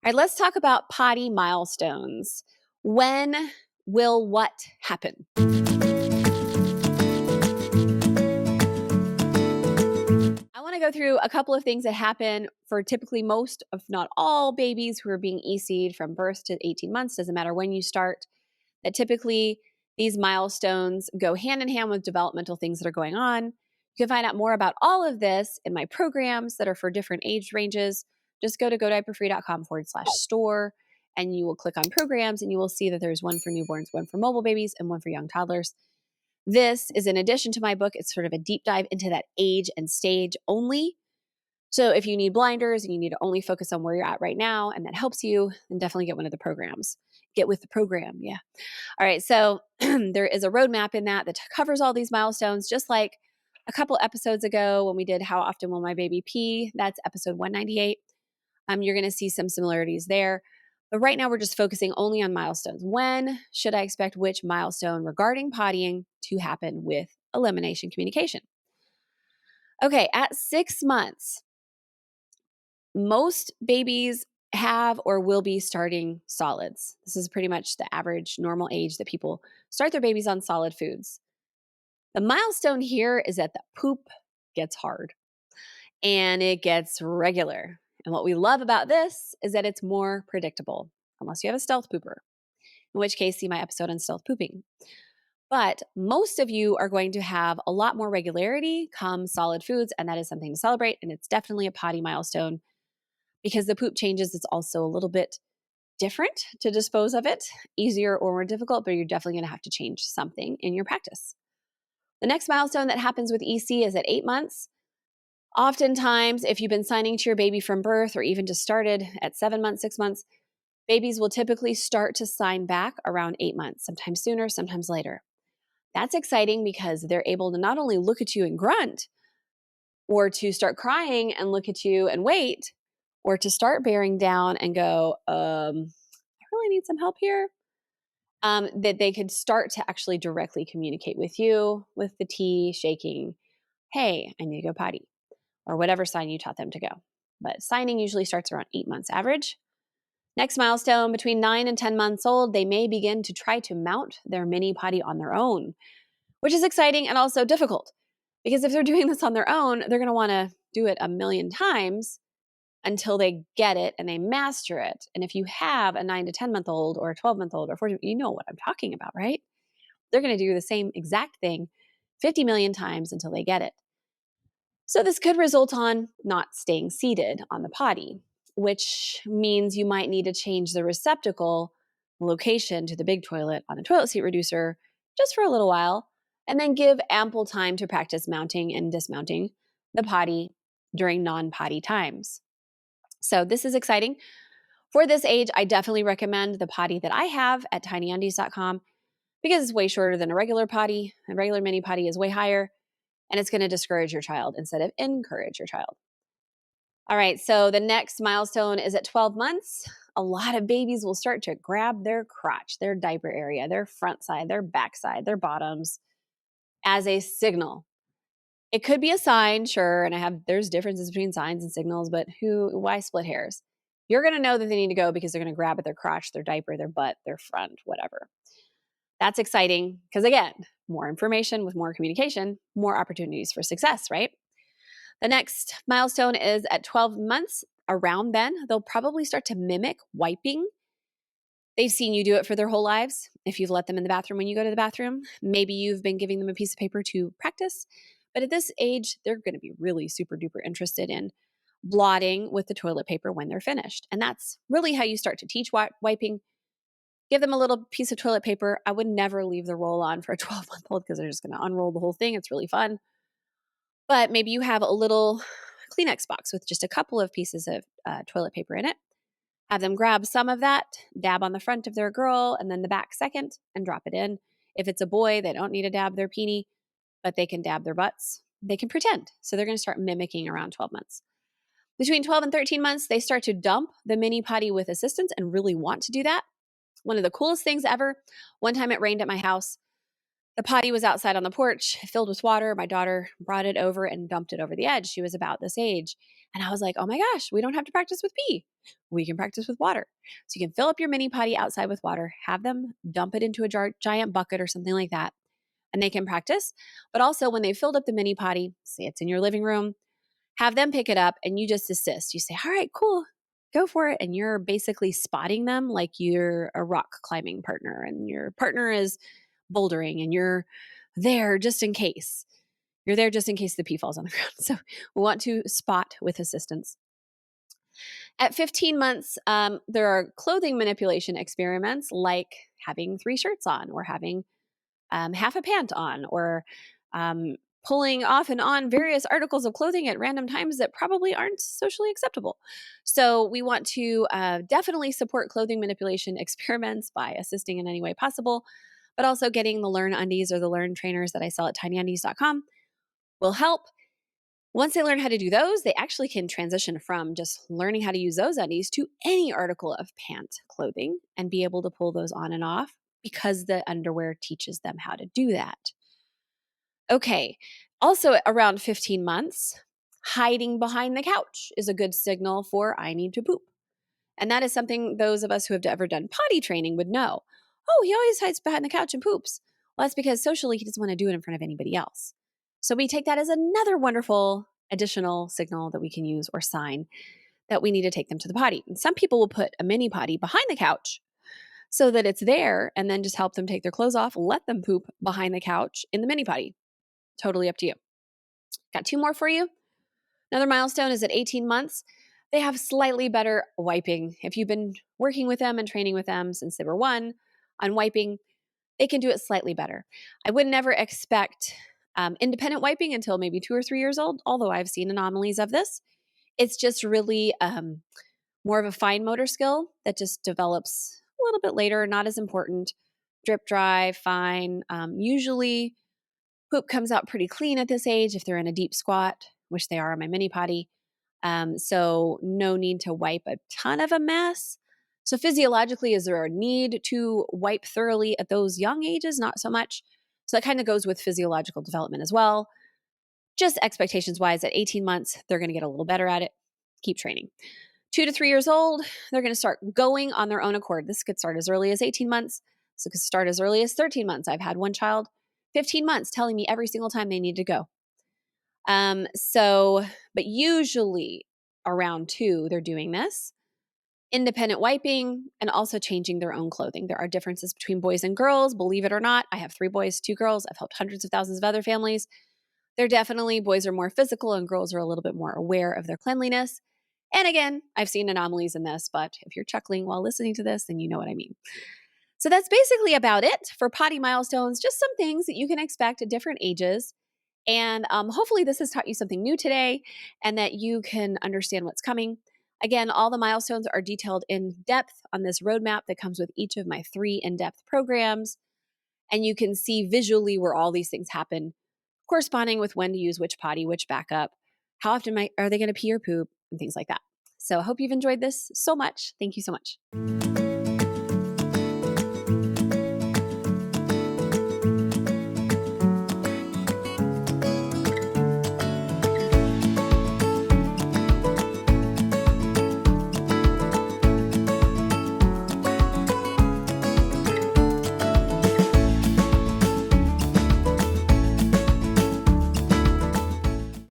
All right, let's talk about potty milestones. When will what happen? I want to go through a couple of things that happen for typically most, if not all, babies who are being EC'd from birth to 18 months. Doesn't matter when you start. That typically these milestones go hand in hand with developmental things that are going on. You can find out more about all of this in my programs that are for different age ranges. Just go to godiaperfree.com/store and you will click on programs and you will see that there's one for newborns, one for mobile babies, and one for young toddlers. This is in addition to my book. It's sort of a deep dive into that age and stage only. So if you need blinders and you need to only focus on where you're at right now and that helps you, then definitely get one of the programs. Get with the program. Yeah. All right. So there is a roadmap in that covers all these milestones, just like a couple episodes ago when we did How Often Will My Baby Pee? That's episode 198. You're going to see some similarities there. But right now we're just focusing only on milestones. When should I expect which milestone regarding pottying to happen with elimination communication? Okay, at 6 months, most babies have or will be starting solids. This is pretty much the average normal age that people start their babies on solid foods. The milestone here is that the poop gets hard and it gets regular. And what we love about this is that it's more predictable, unless you have a stealth pooper, in which case see my episode on stealth pooping. But most of you are going to have a lot more regularity come solid foods, and that is something to celebrate. And it's definitely a potty milestone because the poop changes. It's also a little bit different to dispose of it, easier or more difficult, but you're definitely going to have to change something in your practice. The next milestone that happens with EC is at 8 months. Oftentimes, if you've been signing to your baby from birth or even just started at 7 months, 6 months, babies will typically start to sign back around 8 months, sometimes sooner, sometimes later. That's exciting because they're able to not only look at you and grunt, or to start crying and look at you and wait, or to start bearing down and go, I really need some help here. That they could start to actually directly communicate with you with the tea, shaking, hey, I need to go potty, or whatever sign you taught them to go. But signing usually starts around 8 months average. Next milestone, between 9 and 10 months old, they may begin to try to mount their mini potty on their own, which is exciting and also difficult. Because if they're doing this on their own, they're going to want to do it a million times until they get it and they master it. And if you have a 9 to 10-month-old or a 12-month-old or 14, you know what I'm talking about, right? They're going to do the same exact thing 50 million times until they get it. So this could result on not staying seated on the potty, which means you might need to change the receptacle location to the big toilet on a toilet seat reducer just for a little while, and then give ample time to practice mounting and dismounting the potty during non-potty times. So this is exciting. For this age, I definitely recommend the potty that I have at tinyundies.com because it's way shorter than a regular potty. A regular mini potty is way higher, and it's going to discourage your child instead of encourage your child. All right, so the next milestone is at 12 months. A lot of babies will start to grab their crotch, their diaper area, their front side, their back side, their bottoms as a signal. It could be a sign, sure, and there's differences between signs and signals, but why split hairs? You're going to know that they need to go because they're going to grab at their crotch, their diaper, their butt, their front, whatever. That's exciting because, again, more information with more communication, more opportunities for success, right? The next milestone is at 12 months. Around then, they'll probably start to mimic wiping. They've seen you do it for their whole lives. If you've let them in the bathroom when you go to the bathroom, maybe you've been giving them a piece of paper to practice. But at this age, they're going to be really super duper interested in blotting with the toilet paper when they're finished. And that's really how you start to teach wiping. Give them a little piece of toilet paper. I would never leave the roll on for a 12-month-old because they're just going to unroll the whole thing. It's really fun. But maybe you have a little Kleenex box with just a couple of pieces of toilet paper in it. Have them grab some of that, dab on the front of their girl, and then the back second, and drop it in. If it's a boy, they don't need to dab their peenie, but they can dab their butts. They can pretend. So they're going to start mimicking around 12 months. Between 12 and 13 months, they start to dump the mini potty with assistance and really want to do that. One of the coolest things ever, one time it rained at my house. The potty was outside on the porch, filled with water. My daughter brought it over and dumped it over the edge. She was about this age. And I was like, oh my gosh, we don't have to practice with pee. We can practice with water. So you can fill up your mini potty outside with water, have them dump it into a giant bucket or something like that, and they can practice. But also, when they filled up the mini potty, say it's in your living room, have them pick it up and you just assist. You say, all right, cool, go for it. And you're basically spotting them like you're a rock climbing partner and your partner is bouldering and you're there just in case. You're there just in case the pee falls on the ground. So we want to spot with assistance. At 15 months, there are clothing manipulation experiments like having 3 shirts on or having half a pant on or pulling off and on various articles of clothing at random times that probably aren't socially acceptable. So we want to definitely support clothing manipulation experiments by assisting in any way possible, but also getting the Learn Undies or the Learn trainers that I sell at tinyundies.com will help. Once they learn how to do those, they actually can transition from just learning how to use those undies to any article of pant clothing and be able to pull those on and off because the underwear teaches them how to do that. Okay, also around 15 months, hiding behind the couch is a good signal for I need to poop. And that is something those of us who have ever done potty training would know. Oh, he always hides behind the couch and poops. Well, that's because socially he doesn't want to do it in front of anybody else. So we take that as another wonderful additional signal that we can use or sign that we need to take them to the potty. And some people will put a mini potty behind the couch so that it's there and then just help them take their clothes off, let them poop behind the couch in the mini potty. Totally up to you. Got 2 more for you. Another milestone is at 18 months. They have slightly better wiping. If you've been working with them and training with them since they were 1 on wiping, they can do it slightly better. I would never expect independent wiping until maybe 2 or 3 years old, although I've seen anomalies of this. It's just really more of a fine motor skill that just develops a little bit later, not as important. Drip dry, fine. Usually poop comes out pretty clean at this age if they're in a deep squat, which they are in my mini potty. So no need to wipe a ton of a mess. So physiologically, is there a need to wipe thoroughly at those young ages? Not so much. So that kind of goes with physiological development as well. Just expectations wise, at 18 months, they're going to get a little better at it. Keep training. 2 to 3 years old, they're going to start going on their own accord. This could start as early as 18 months. So it could start as early as 13 months. I've had one child, 15 months, telling me every single time they need to go. But usually around 2, they're doing this. Independent wiping and also changing their own clothing. There are differences between boys and girls, believe it or not. I have 3 boys, 2 girls. I've helped hundreds of thousands of other families. They're definitely, boys are more physical and girls are a little bit more aware of their cleanliness. And again, I've seen anomalies in this, but if you're chuckling while listening to this, then you know what I mean. So that's basically about it for potty milestones, just some things that you can expect at different ages. And hopefully this has taught you something new today and that you can understand what's coming. Again, all the milestones are detailed in depth on this roadmap that comes with each of my 3 in-depth programs. And you can see visually where all these things happen, corresponding with when to use which potty, which backup, how often are they going to pee or poop, and things like that. So I hope you've enjoyed this so much. Thank you so much.